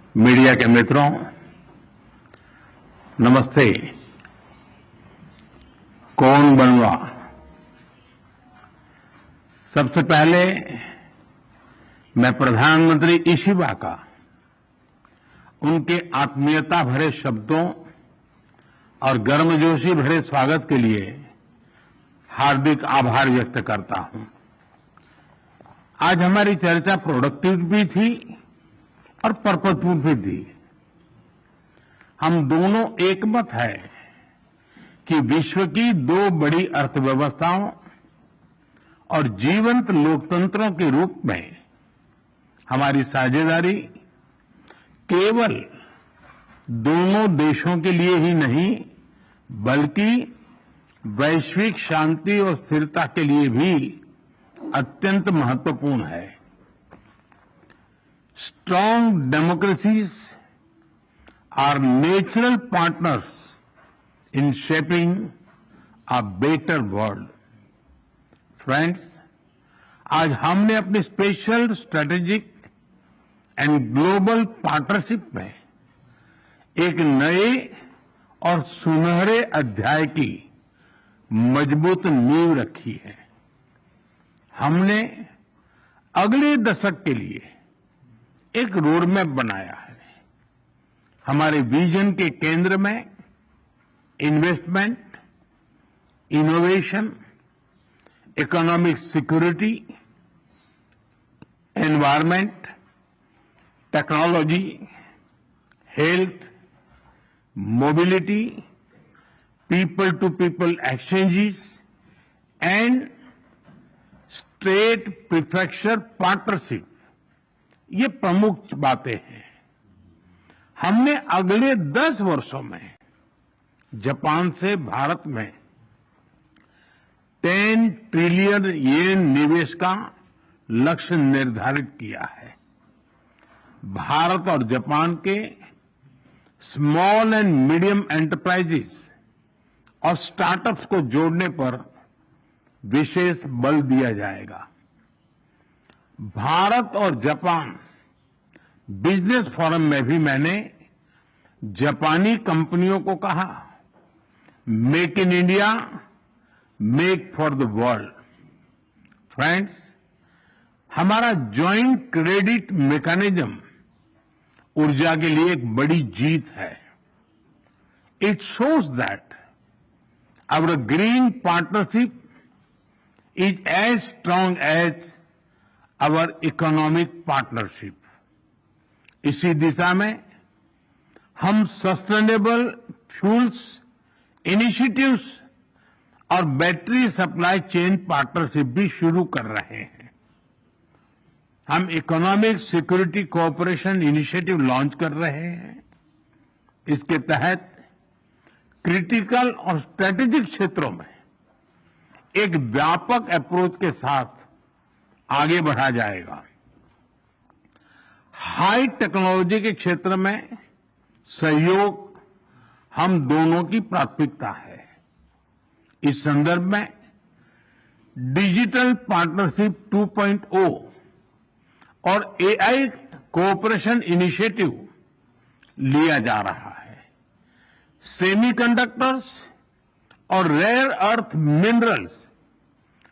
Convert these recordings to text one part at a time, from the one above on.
Media के मित्रों, नमस्ते। कौन बनवा। सबसे पहले मैं प्रधानमंत्री इशिबा का उनके आत्मीयता भरे शब्दों और गर्मजोशी भरे स्वागत के लिए हार्दिक आभार व्यक्त करता हूं। आज हमारी चर्चा प्रोडक्टिव भी थी और पर्पजफुल भी थी। हम दोनों एकमत है कि विश्व की दो बड़ी अर्थव्यवस्थाओं और जीवंत लोकतंत्रों के रूप में हमारी साझेदारी केवल दोनों देशों के लिए ही नहीं बल्कि वैश्विक शांति और स्थिरता के लिए भी अत्यंत महत्वपूर्ण है। Strong democracies are natural partners in shaping a better world. Friends, आज हमने अपनी special strategic and global partnership में एक नए और सुनहरे अध्याय की मजबूत नींव रखी है। हमने अगले दशक के लिए एक रोड मैप बनाया है। हमारे विजन के केंद्र में investment, innovation, economic security, environment, technology, health, mobility, people to people exchanges and state prefecture partnership, ये प्रमुख बातें हैं। हमने अगले 10 वर्षों में जापान से भारत में 10 ट्रिलियन येन निवेश का लक्ष्य निर्धारित किया है। भारत और जापान के स्मॉल एंड मीडियम एंटरप्राइजेस और स्टार्टअप्स को जोड़ने पर विशेष बल दिया जाएगा। भारत और जापान बिजनेस फोरम में भी मैंने जापानी कंपनियों को कहा, make in India, make for the world. Friends, हमारा ज्वाइंट क्रेडिट मैकेनिज्म ऊर्जा के लिए एक बड़ी जीत है। It shows that our green partnership is as strong as our economic partnership. इसी दिशा में हम सस्टेनेबल फ्यूल्स इनिशिएटिव्स और बैटरी सप्लाई चेन पार्टनरशिप भी शुरू कर रहे हैं। हम economic security cooperation initiative launch कर रहे हैं। इसके तहत क्रिटिकल और स्ट्रेटेजिक क्षेत्रों में एक व्यापक अप्रोच के साथ आगे बढ़ा जाएगा। हाई टेक्नोलॉजी के क्षेत्र में सहयोग हम दोनों की प्राथमिकता है। इस संदर्भ में डिजिटल पार्टनरशिप 2.0 और एआई कोऑपरेशन इनिशिएटिव लिया जा रहा है। सेमीकंडक्टर्स और रेयर अर्थ मिनरल्स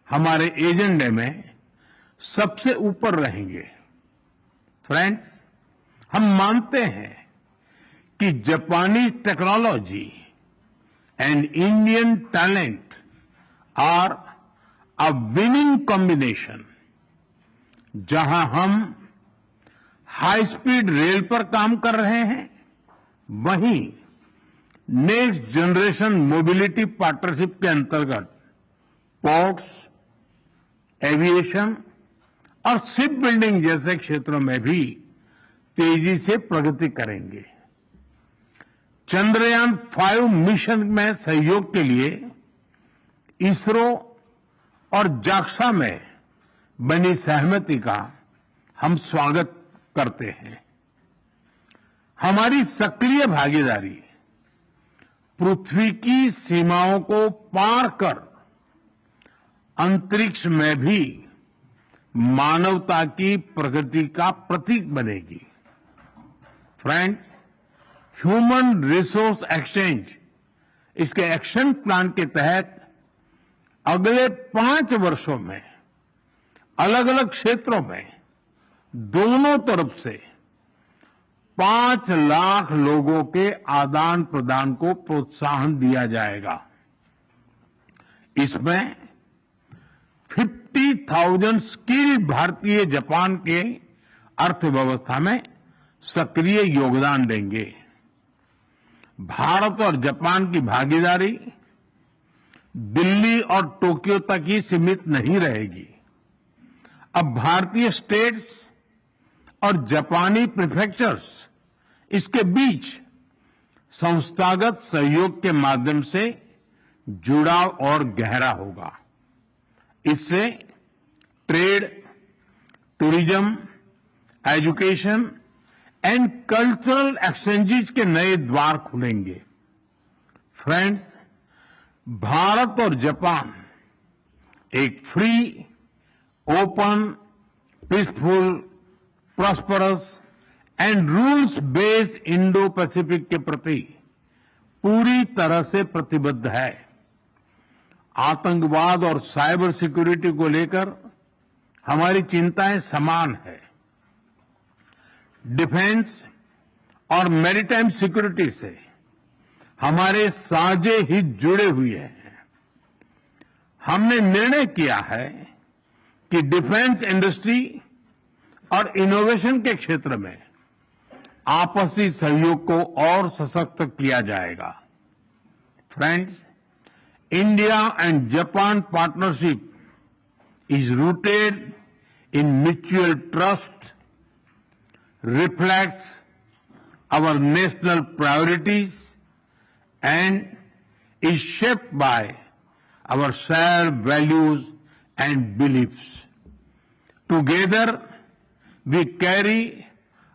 हमारे एजेंडे में सबसे ऊपर रहेंगे। फ्रेंड्स, हम मानते हैं कि जापानी technology and Indian talent are a winning combination. जहां हम हाई स्पीड रेल पर काम कर रहे हैं, वहीं नेक्स्ट जनरेशन मोबिलिटी पार्टनरशिप के अंतर्गत पोर्ट्स, एविएशन और शिप बिल्डिंग जैसे क्षेत्रों में भी तेजी से प्रगति करेंगे। चंद्रयान 5 मिशन में सहयोग के लिए इसरो और जाक्सा में बनी सहमति का हम स्वागत करते हैं। हमारी सक्रिय भागीदारी पृथ्वी की सीमाओं को पार कर अंतरिक्ष में भी मानवता की प्रगति का प्रतीक बनेगी। फ्रेंड्स, ह्यूमन रिसोर्स एक्सचेंज, इसके एक्शन प्लान के तहत अगले 5 वर्षों में अलग अलग क्षेत्रों में दोनों तरफ से 5 लाख लोगों के आदान प्रदान को प्रोत्साहन दिया जाएगा। इसमें 50,000 स्किल्ड भारतीय जापान के अर्थव्यवस्था में सक्रिय योगदान देंगे। भारत और जापान की भागीदारी दिल्ली और टोक्यो तक ही सीमित नहीं रहेगी। अब भारतीय स्टेट्स और जापानी प्रीफेक्चर्स इसके बीच संस्थागत सहयोग के माध्यम से जुड़ाव और गहरा होगा। इससे trade, tourism, education and cultural exchanges के नए द्वार खुलेंगे। फ्रेंड्स, भारत और जापान एक free, open, peaceful, prosperous and rules based Indo Pacific के प्रति पूरी तरह से प्रतिबद्ध है। आतंकवाद और साइबर सिक्योरिटी को लेकर हमारी चिंताएं समान है। डिफेंस और मैरीटाइम सिक्योरिटी से हमारे साझे हित जुड़े हुए हैं। हमने निर्णय किया है कि डिफेंस इंडस्ट्री और इनोवेशन के क्षेत्र में आपसी सहयोग को और सशक्त किया जाएगा। Friends, India and Japan partnership is rooted in mutual trust, reflects our national priorities, and is shaped by our shared values and beliefs. Together, we carry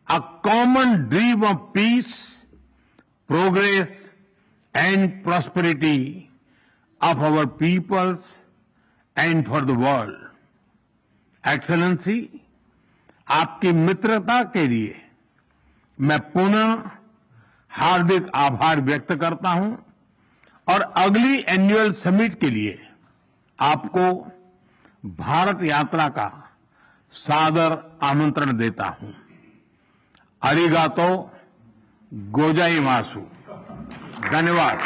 a common dream of peace, progress, and prosperity of our peoples and for the world. Excellency, आपकी मित्रता के लिए मैं पुनः हार्दिक आभार व्यक्त करता हूं और अगली एनुअल समिट के लिए आपको भारत यात्रा का सादर आमंत्रण देता हूं। अरिगातो गोजाइमासु। धन्यवाद।